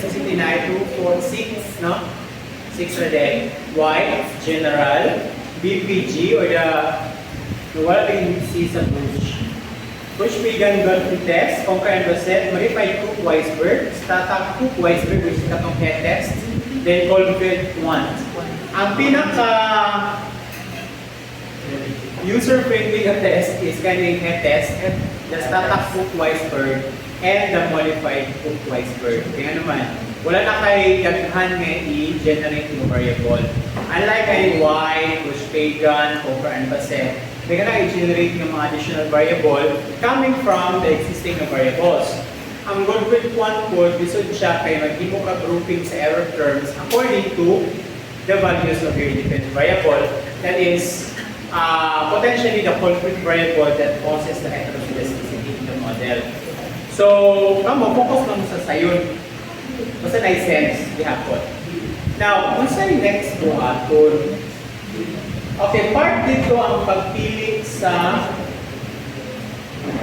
elasticity na 2, 4, 6, no? 6 are there. Y, general, BPG, or wala kayong C sa Bush. Bush-Pagan Godfrey test, Concurrent Rosette, Modified Cook-Weisberg, Statak Cook-Weisberg, which is katong head test, then Colville 1. Ang pinaka user-friendly test is kanyang head test, the Statak Cook-Weisberg, and the Modified Cook-Weisberg. Kaya naman, wala na kay gaghan nga i-generate yung variable. Unlike kay Y, Bush-Pagan, Concurrent Rosette, may ka na i-generate ng mga additional variable coming from the existing na variables. Ang Goldfield 1 code, bisod siya kay mag-imo ka grouping sa error terms according to the values of your independent variable. That is, potentially the culprit variable that causes the heterogeneity in the model. So, focus lang sa sayon. Basta na-sense, gihapon. Now, kung sa next buhaton, okay, part dito ang pagpili sa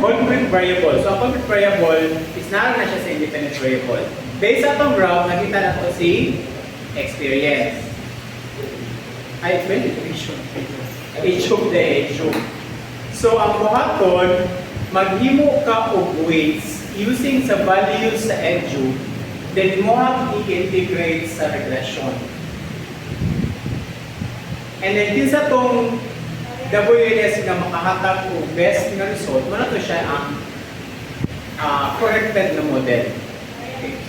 culprit variable. So, ang culprit variable is naroon na siya sa independent variable. Based sa itong graph, nakita na ito si experience. Ay, age of the age of. So, ang buhaton, maghimo ka og weights using sa values sa age of, then mo ang i-integrate sa regression. And then, kinsa tong WNS nga makahatag o best nga result, wala to siya ang corrected na model. Okay.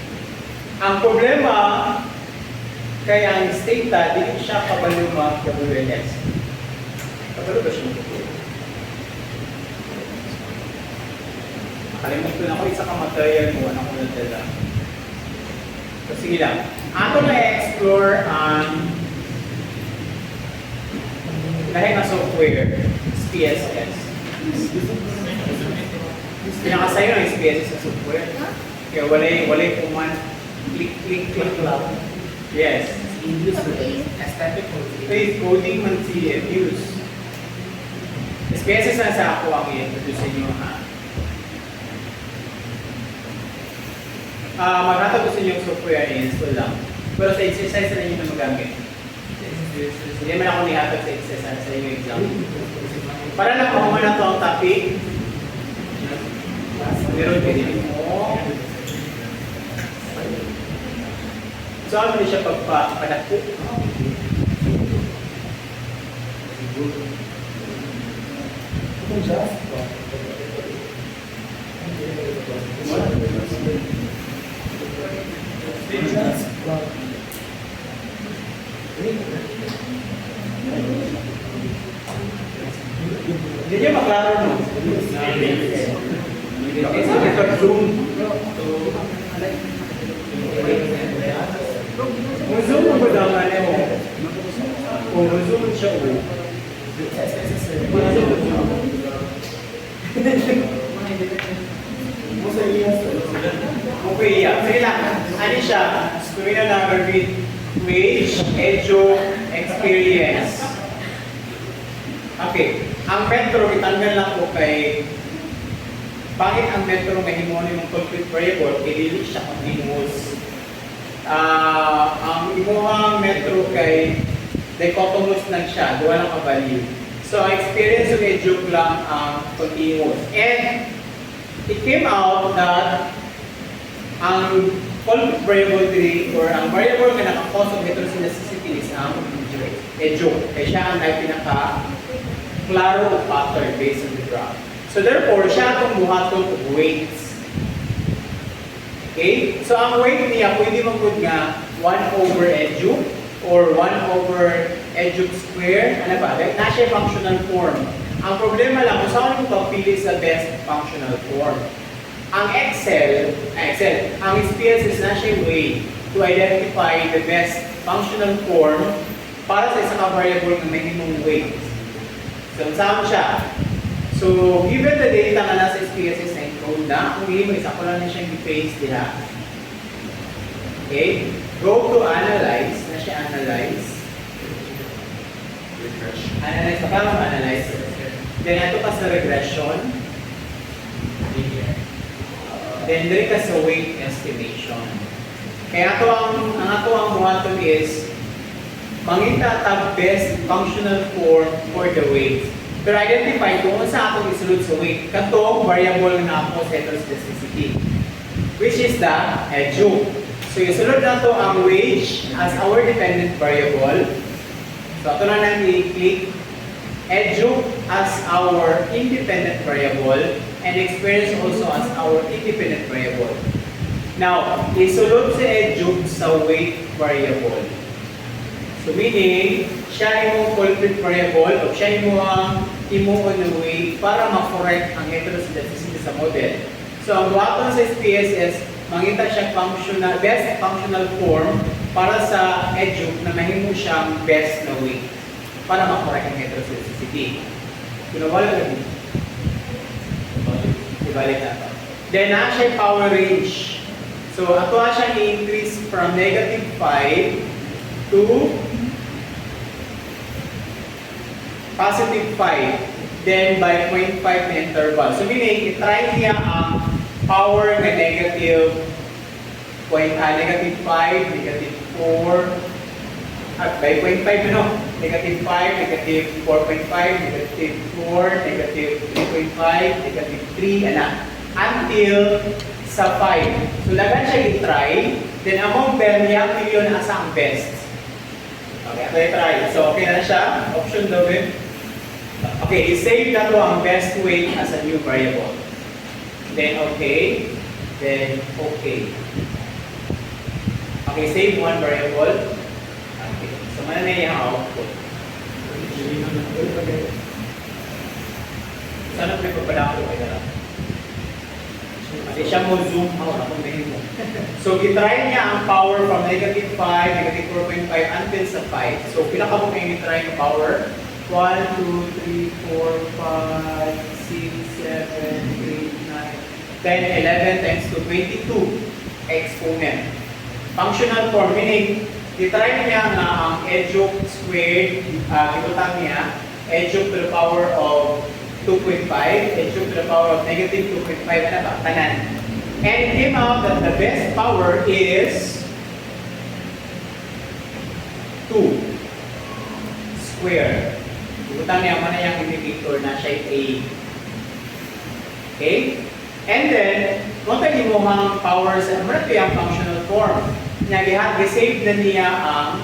Ang problema, kaya ang stata, di siya kabalo mga WNS. Kabalo ba siya? Nakalimutan ako, isa ka material mo, ano ko nagdala. So, sige lang. Ato na explore ang dahil na software, SPSS. Pinakasayo ng SPSS sa software. Kaya walay command, click lang. Yes. Aesthetic coding. Wait, coding man siya, use. SPSS na sa ako ang i-introduce sa inyo, ha? Maghatag ko sa inyo yung software, i-install lang. Pero sa exercise na inyo na magamit. Hindi man ako nihatag sa exercise sa inyo exam. Para lang makuha na ito ang topic. Meron din mo. So, ano siya pagpadako? Hindi niya maklaro, no? Kasi nag-zoom. Kung zoom mo ba daw nga mo? Kung zoom siya o. Okay, yeah. Sige lang. Ano siya? Gawin na lang read wage, edu, experience. Okay. Ang metro, itanggal lang po kay bakit ang metro may himoni ng culprit variable, i-delete siya continuous. Ang imuhang metro kay dichotomous lang siya, duwa lang ka-value. So, ang experience of edu lang ang continuous. And it came out that ang culprit variable or ang variable na naka-cause of heterogeneity is ang edu. Kaya siya ang pinaka-klaro pattern based on the graph. So therefore, siya itong buhaton of weights. Okay? So ang weight niya, pwede magod nga 1 over edu or 1 over edu square. Ano ba? Na siya functional form. Ang problema lang, kung saan mo pagpili sa best functional form. Ang ang experience is na siya way to identify the best functional form para sa isang variable ng minimum weight. So, saan siya? So, given the data na nasa SPSS na encode na, kung hindi mo isa ko lang na siyang i-paste diha. Okay? Go to analyze, na siya analyze. Analyze, baka mag-analyze. Then, ito pa sa regression. Then, dito ka sa weight estimation. Kaya ato ang buhaton is mangita tag best functional form for the weight. Pero identify kung sa atong isulod sa weight. Katong variable na ako sa heteroscedasticity, which is the edge. So isulod na to ang wage as our dependent variable. So ito na nang i-click edge as our independent variable and experience also as our independent variable. Now, isulod si edge sa weight variable. So meaning, siya imong culprit variable o siya imong on the weight para ma-correct ang heteroscedasticity sa model. So ang buhaton sa SPS is mangita siya best functional form para sa edge na mahimo siyang best na weight para ma-correct ang heteroscedasticity. Pinawala na din. Ibalik na ito. Then na siya power range. So ato siya i-increase from negative 5 to positive 5, then by 0.5 na interval. So meaning, i-try niya ang power na negative 5, negative 4, at by 0.5, no? Negative 5, negative 4.5, negative 4, negative 3.5, negative 3, until sa 5. So lagan siya i-try, then among them, niyang million asa ang best. Okay, ito i-try. So okay na siya. Option doble. Okay, i-save na to ang best weight as a new variable. Then okay. Then okay. Okay, save one variable. Okay. So mana na yung output. Sana pa ipapadako kayo na. Kasi siya mo zoom out akong mo. So i-try niya ang power from negative 5, negative 4.5 until sa 5. So pila ka mo kayo i-try yung power? 1, 2, 3, 4, 5, 6, 7, 8, 9, 10, 11 times to 22 exponent. Functional form, meaning, i-try niya nga ang edge squared, ibutang niya, edge to the power of 2.5, edge to the power of negative 2.5, ano ba? Tanan. And it came out that the best power is 2 squared. Ibutang niya man yung indicator na siya A. Okay? And then, kung tayo mo mga powers, ano ito yung functional form? Nga, i-save na niya ang